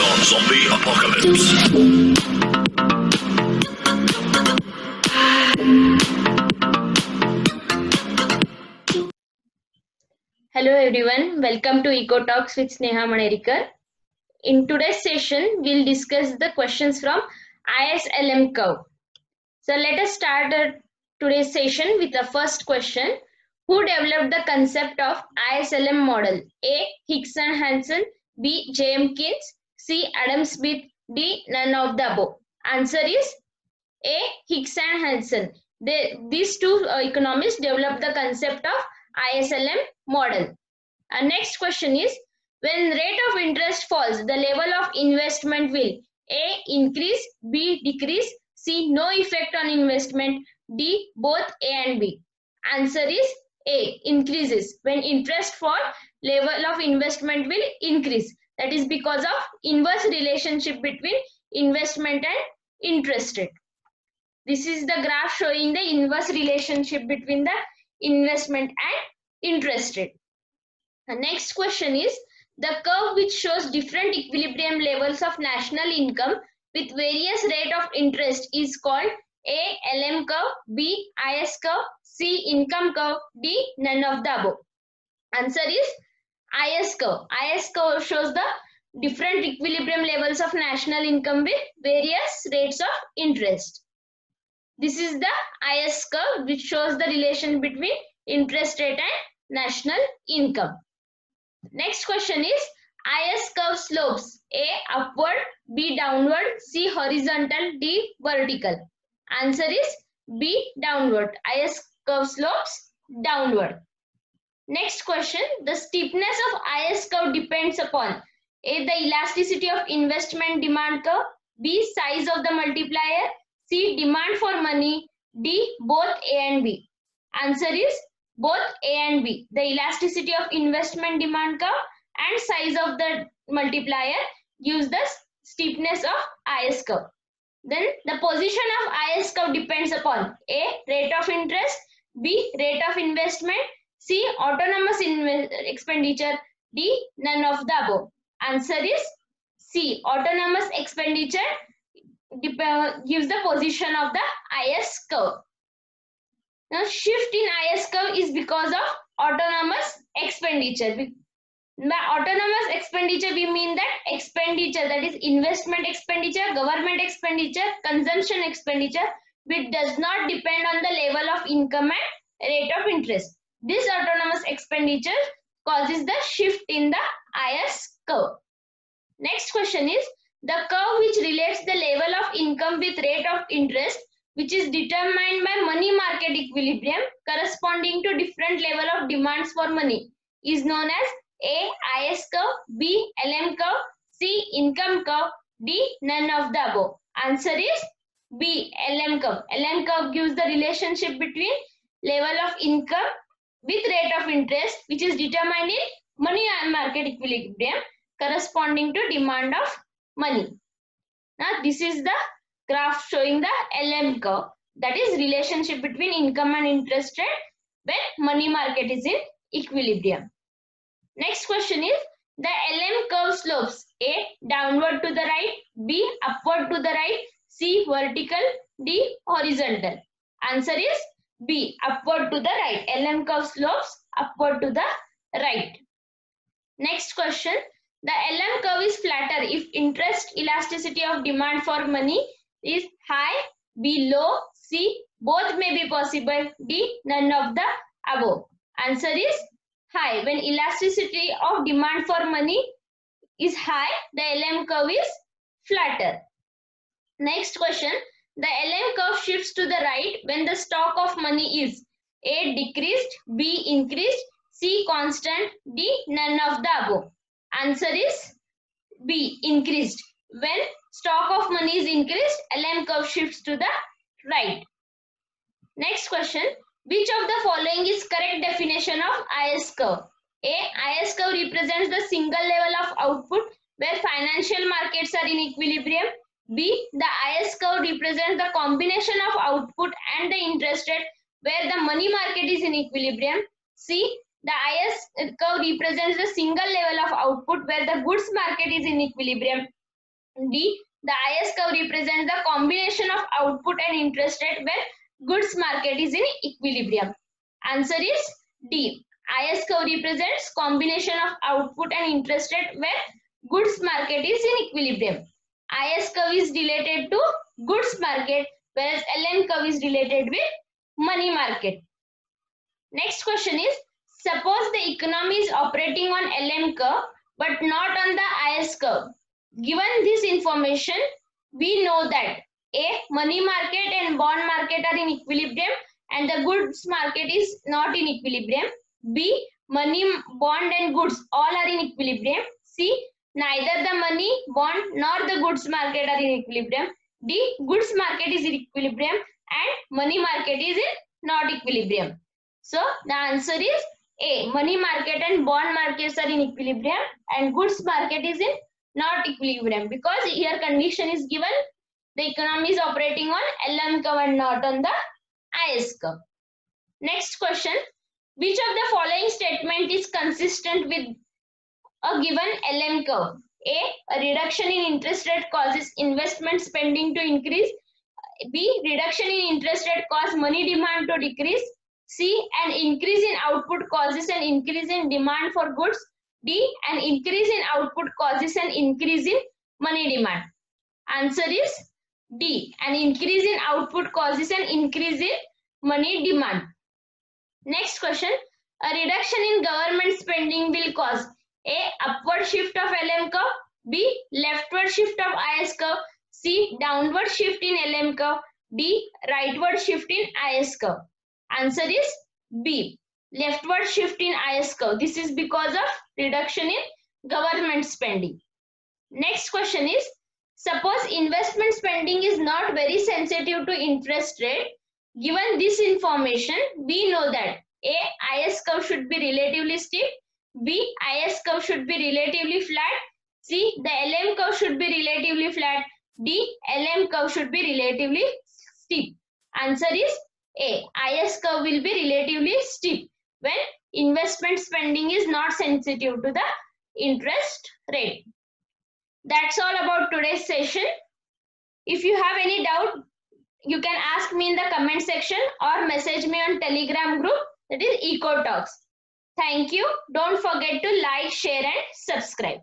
on zombie apocalypse. Hello everyone, welcome to Eco Talks with Sneha Manerikar. In today's session, we'll discuss the questions from ISLM curve. So let us start today's session with the first question. Who developed the concept of ISLM model? A. Hicks and Hansen, B. J.M. Keynes, C. Adam Smith, D. None of the above. Answer is A. Hicks and Hansen. These two economists developed the concept of ISLM model. Next question is, when rate of interest falls, the level of investment will A. increase, B. decrease, C. no effect on investment, D. both A and B. Answer is A. increases. When interest fall, level of investment will increase. That is because of inverse relationship between investment and interest rate. This is the graph showing the inverse relationship between the investment and interest rate. The next question is, the curve which shows different equilibrium levels of national income with various rate of interest is called A. LM curve, B. IS curve, C. income curve, D. none of the above. Answer is IS curve. IS curve shows the different equilibrium levels of national income with various rates of interest. This is the IS curve which shows the relation between interest rate and national income. Next question is, IS curve slopes A. upward, B. downward, C. horizontal, D. vertical. Answer is B. downward. IS curve slopes downward. Next question, the steepness of IS curve depends upon A. the elasticity of investment demand curve, B. size of the multiplier, C. demand for money, D. both A and B. Answer is both A and B. The elasticity of investment demand curve and size of the multiplier gives the steepness of IS curve. Then the position of IS curve depends upon A. rate of interest, B. rate of investment, C. autonomous expenditure, D. none of the above. Answer is C. autonomous expenditure gives the position of the IS curve. Now, shift in IS curve is because of autonomous expenditure. By autonomous expenditure, we mean that expenditure, that is investment expenditure, government expenditure, consumption expenditure, which does not depend on the level of income and rate of interest. This autonomous expenditure causes the shift in the IS curve. Next question is, the curve which relates the level of income with rate of interest, which is determined by money market equilibrium corresponding to different level of demands for money, is known as A. IS curve, B. LM curve, C. income curve, D. none of the above. Answer is B. LM curve. LM curve gives the relationship between level of income with rate of interest, which is determined in money market equilibrium corresponding to demand of money. Now this is the graph showing the LM curve, that is relationship between income and interest rate when money market is in equilibrium. Next question is, the LM curve slopes A. downward to the right, B. upward to the right, C. vertical, D. horizontal. Answer is B. upward to the right. LM curve slopes upward to the right. Next question, the LM curve is flatter if interest elasticity of demand for money is high, B. low, C. both may be possible, D. none of the above. Answer is high. When elasticity of demand for money is high, the LM curve is flatter. Next question, the LM curve shifts to the right when the stock of money is A. decreased, B. increased, C. constant, D. none of the above. Answer is B. increased. When stock of money is increased, LM curve shifts to the right. Next question, which of the following is correct definition of IS curve? A. IS curve represents the single level of output where financial markets are in equilibrium. B. The IS curve represents the combination of output and the interest rate where the money market is in equilibrium. C. The IS curve represents the single level of output where the goods market is in equilibrium. D. The IS curve represents the combination of output and interest rate when goods market is in equilibrium. Answer is D. IS curve represents combination of output and interest rate when goods market is in equilibrium. IS curve is related to goods market, whereas LM curve is related with money market. Next question is, suppose the economy is operating on LM curve but not on the IS curve. Given this information, we know that A. Money market and bond market are in equilibrium and the goods market is not in equilibrium. B. Money, bond and goods all are in equilibrium. C. Neither the money, bond nor the goods market are in equilibrium. D. Goods market is in equilibrium and money market is in not equilibrium. So the answer is A. Money market and bond markets are in equilibrium and goods market is in not equilibrium, because here condition is given the economy is operating on LM curve and not on the IS curve. Next question, which of the following statement is consistent with a given LM curve? A reduction in interest rate causes investment spending to increase. B. Reduction in interest rate causes money demand to decrease. C. An increase in output causes an increase in demand for goods. D. An increase in output causes an increase in money demand. Answer is D. An increase in output causes an increase in money demand. Next question. A reduction in government spending will cause A. Upward shift of LM curve. B. Leftward shift of IS curve. C. Downward shift in LM curve. D. Rightward shift in IS curve. Answer is B. Leftward shift in IS curve. This is because of reduction in government spending. Next question is, suppose investment spending is not very sensitive to interest rate. Given this information, we know that A. IS curve should be relatively steep. B. IS curve should be relatively flat. C. The LM curve should be relatively flat. D. LM curve should be relatively steep. Answer is A. IS curve will be relatively steep when investment spending is not sensitive to the interest rate. That's all about today's session. If you have any doubt, you can ask me in the comment section or message me on Telegram group, that is EcoTalks. Thank you. Don't forget to like, share and subscribe.